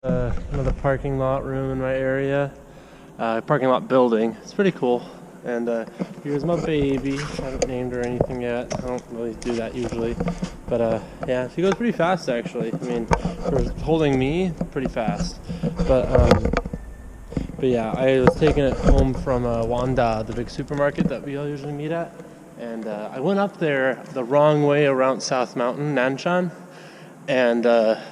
Another parking lot room in my area. Parking lot building. It's pretty cool. And here's my baby. I haven't named her anything yet. I don't really do that usually. But yeah, she goes pretty fast actually. I mean, for holding me, pretty fast. But yeah, I was taking it home from Wanda, the big supermarket that we all usually meet at. And I went up there the wrong way around South Mountain, Nanshan. And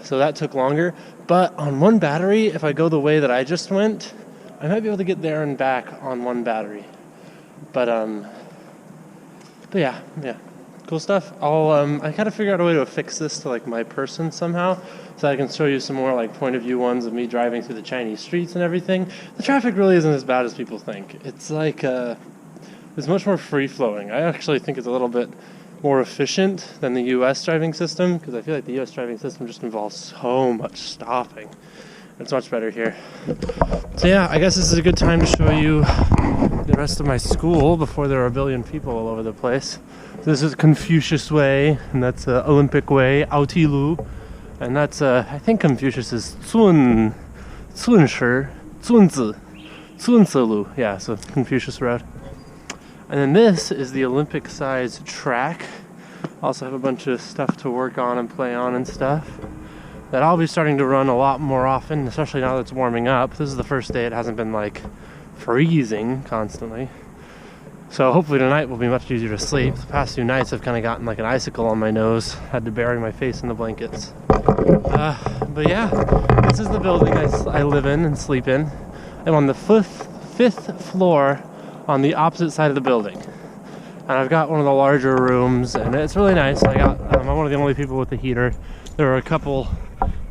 so that took longer. But on one battery, if I go the way that I just went, I might be able to get there and back on one battery. But yeah, cool stuff. I gotta figure out a way to fix this to like my person somehow, so I can show you some more like point of view ones of me driving through the Chinese streets and everything. The traffic really isn't as bad as people think. It's like it's much more free flowing. I actually think it's a little bit more efficient than the U.S. driving system, because I feel like the U.S. driving system just involves so much stopping. It's much better here. So yeah, I guess this is a good time to show you the rest of my school before there are a billion people all over the place. So this is Confucius Way, and that's Olympic Way, Aotilu, and that's I think Confucius is Zunzi, Lu. Yeah, so Confucius Road. And then this is the Olympic-sized track. Also have a bunch of stuff to work on and play on and stuff that I'll be starting to run a lot more often, especially now that it's warming up. This is the first day it hasn't been like freezing constantly. So hopefully tonight will be much easier to sleep. The past few nights I've kind of gotten like an icicle on my nose. Had to bury my face in the blankets. But yeah, this is the building I live in and sleep in. I'm on the fifth floor on the opposite side of the building. And I've got one of the larger rooms, and it's really nice. I'm one of the only people with the heater. There are a couple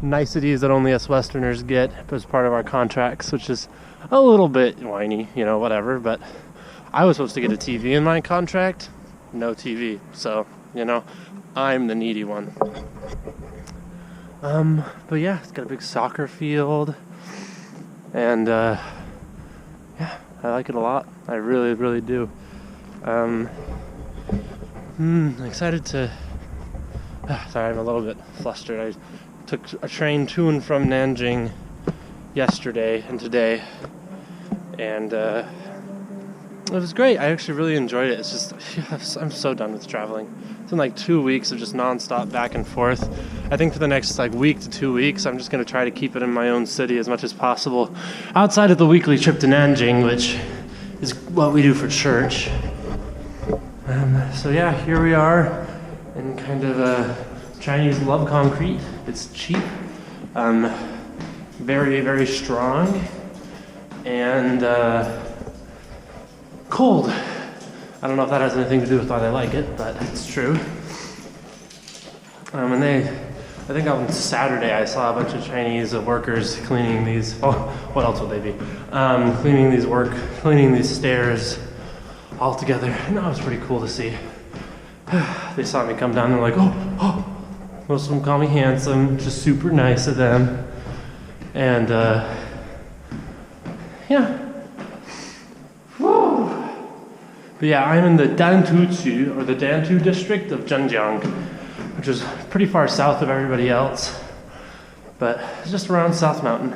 niceties that only us Westerners get as part of our contracts, which is a little bit whiny, whatever. But I was supposed to get a TV in my contract. No TV. So, I'm the needy one. But yeah, it's got a big soccer field. And, yeah, I like it a lot. I really, really do. I'm excited to... sorry, I'm a little bit flustered. I took a train to and from Nanjing yesterday and today, and it was great. I actually really enjoyed it. It's just, I'm so done with traveling. It's been like 2 weeks of just nonstop back and forth. I think for the next week to 2 weeks, I'm just going to try to keep it in my own city as much as possible, outside of the weekly trip to Nanjing, which is what we do for church. So yeah, here we are in kind of Chinese love concrete. It's cheap, very, very strong, and cold. I don't know if that has anything to do with why they like it, but it's true. I think on Saturday I saw a bunch of Chinese workers cleaning these. Oh, what else would they be? Cleaning these stairs all together, and that was pretty cool to see. They saw me come down and they're like, oh. Most of them call me handsome, just super nice of them. And yeah. Woo. But yeah, I'm in the Dantu or the Dantu district of Zhenjiang, which is pretty far south of everybody else, but it's just around South Mountain.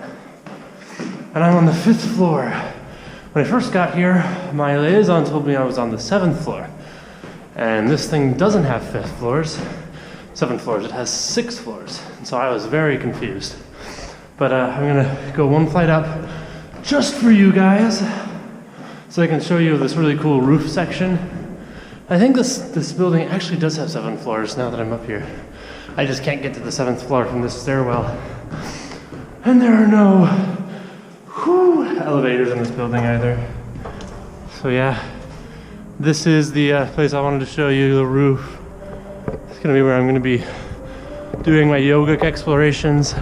And I'm on the 5th floor. When I first got here, my liaison told me I was on the 7th floor. And this thing doesn't have 7 floors, it has 6 floors. And so I was very confused. But I'm gonna go one flight up just for you guys, so I can show you this really cool roof section. I think this building actually does have 7 floors now that I'm up here. I just can't get to the 7th floor from this stairwell. And there are no elevators in this building either. So yeah, this is the place I wanted to show you, the roof. It's gonna be where I'm gonna be doing my yogic explorations.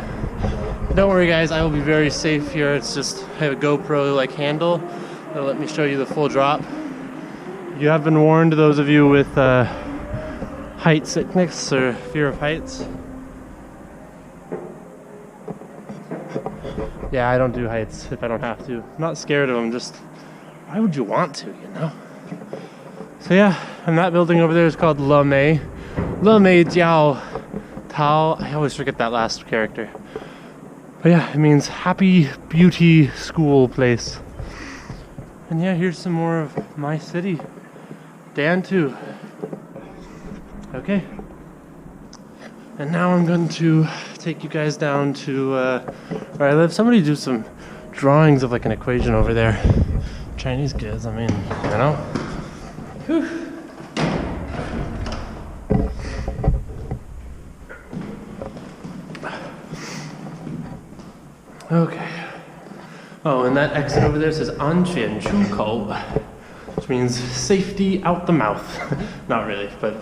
Don't worry guys, I will be very safe here. It's just, I have a GoPro handle that'll let me show you the full drop. You have been warned, those of you with height sickness or fear of heights. Yeah, I don't do heights if I don't have to. I'm not scared of them, just why would you want to, So yeah, and that building over there is called Le Mei Jiao Tao. I always forget that last character. But yeah, it means happy beauty school place. And yeah, here's some more of my city. Dan too. Okay. And now I'm going to take you guys down to where I live. Somebody do some drawings of like an equation over there. Chinese kids, I mean, you know. Whew. Okay. Oh, and that exit over there says Anqian Chukou, which means safety out the mouth. Not really, but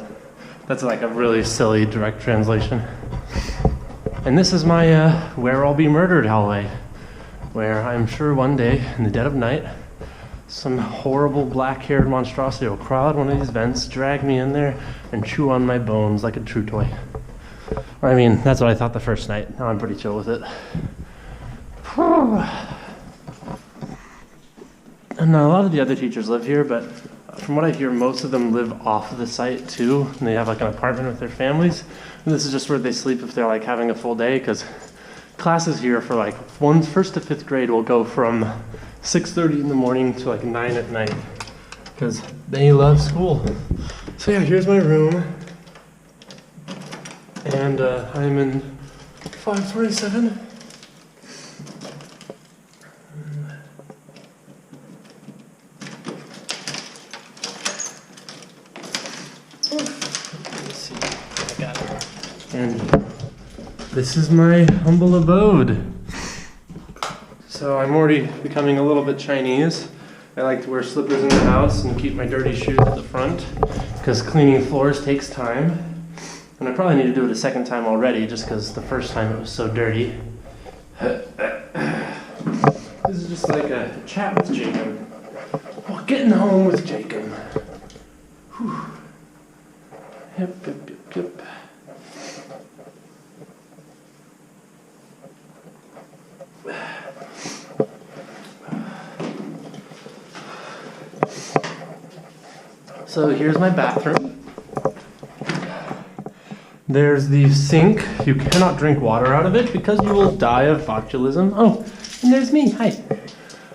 that's like a really silly direct translation. And this is my where I'll be murdered hallway, where I'm sure one day in the dead of night, some horrible black-haired monstrosity will crawl out one of these vents, drag me in there, and chew on my bones like a true toy. Or, I mean, that's what I thought the first night. Now I'm pretty chill with it. And a lot of the other teachers live here, but from what I hear, most of them live off of the site too, and they have like an apartment with their families. And this is just where they sleep if they're like having a full day, because classes here for like first to fifth grade will go from 6:30 in the morning to like 9 at night, because they love school. So yeah, here's my room, and I'm in 527. And this is my humble abode. So I'm already becoming a little bit Chinese. I like to wear slippers in the house and keep my dirty shoes at the front, because cleaning floors takes time. And I probably need to do it a second time already, just because the first time it was so dirty. This is just like a chat with Jacob. Well, getting home with Jacob. Whew. Yep, yep, yep, yep. So here's my bathroom. There's the sink. You cannot drink water out of it because you will die of botulism. Oh, and there's me. Hi.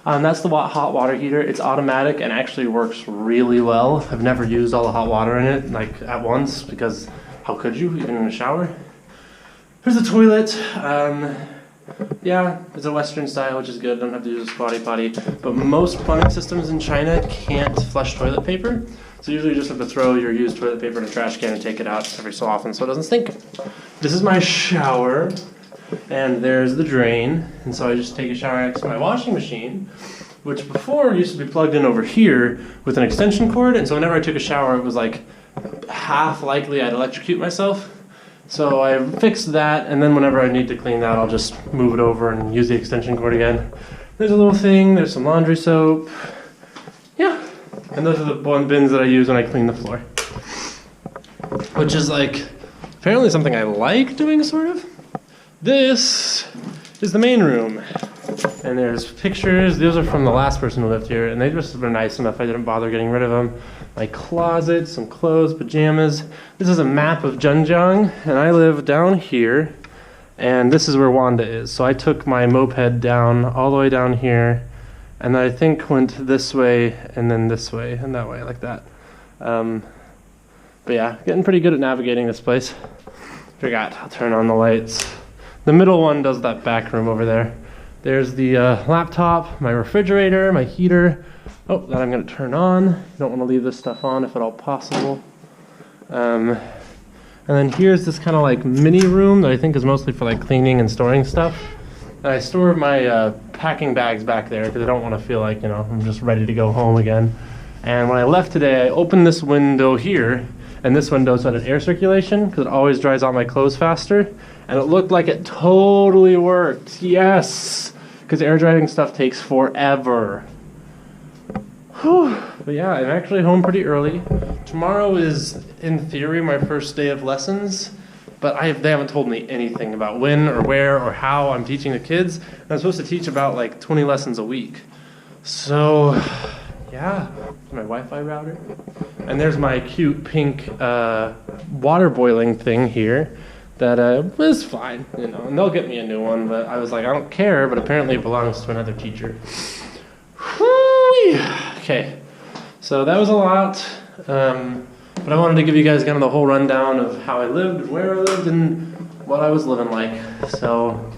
That's the hot water heater. It's automatic and actually works really well. I've never used all the hot water in it like at once, because how could you, even in a shower? Here's the toilet. Yeah, it's a Western style, which is good. I don't have to use a squatty potty. But most plumbing systems in China can't flush toilet paper. So usually you just have to throw your used toilet paper in a trash can and take it out every so often so it doesn't stink. This is my shower, and there's the drain. And so I just take a shower next to my washing machine, which before used to be plugged in over here with an extension cord. And so whenever I took a shower, it was like half likely I'd electrocute myself. So I fixed that, and then whenever I need to clean that, I'll just move it over and use the extension cord again. There's a little thing, there's some laundry soap. Yeah, and those are the bins that I use when I clean the floor. Which is like, apparently something I like doing, sort of. This is the main room. And there's pictures. Those are from the last person who lived here, and they just were nice enough I didn't bother getting rid of them. My closet, some clothes, pajamas. This is a map of Zhenjiang, and I live down here, and this is where Wanda is. So I took my moped down, all the way down here, and I think went this way, and then this way, and that way, like that. But yeah, getting pretty good at navigating this place. Forgot, I'll turn on the lights. The middle one does that back room over there. There's the laptop, my refrigerator, my heater. Oh, that I'm going to turn on. Don't want to leave this stuff on if at all possible. And then here's this kind of like mini room that I think is mostly for like cleaning and storing stuff. And I store my packing bags back there because I don't want to feel like, you know, I'm just ready to go home again. And when I left today, I opened this window here, and this window so had air circulation because it always dries out my clothes faster. And it looked like it totally worked. Yes! Because air drying stuff takes forever. Whew. But yeah, I'm actually home pretty early. Tomorrow is, in theory, my first day of lessons. But they haven't told me anything about when or where or how I'm teaching the kids. And I'm supposed to teach about like 20 lessons a week. So, yeah, my Wi-Fi router. And there's my cute pink water boiling thing here that was fine, you know, and they'll get me a new one, but I was like, I don't care, but apparently it belongs to another teacher. Whoo-wee. Okay, so that was a lot, but I wanted to give you guys kind of the whole rundown of how I lived, where I lived, and what I was living like, so...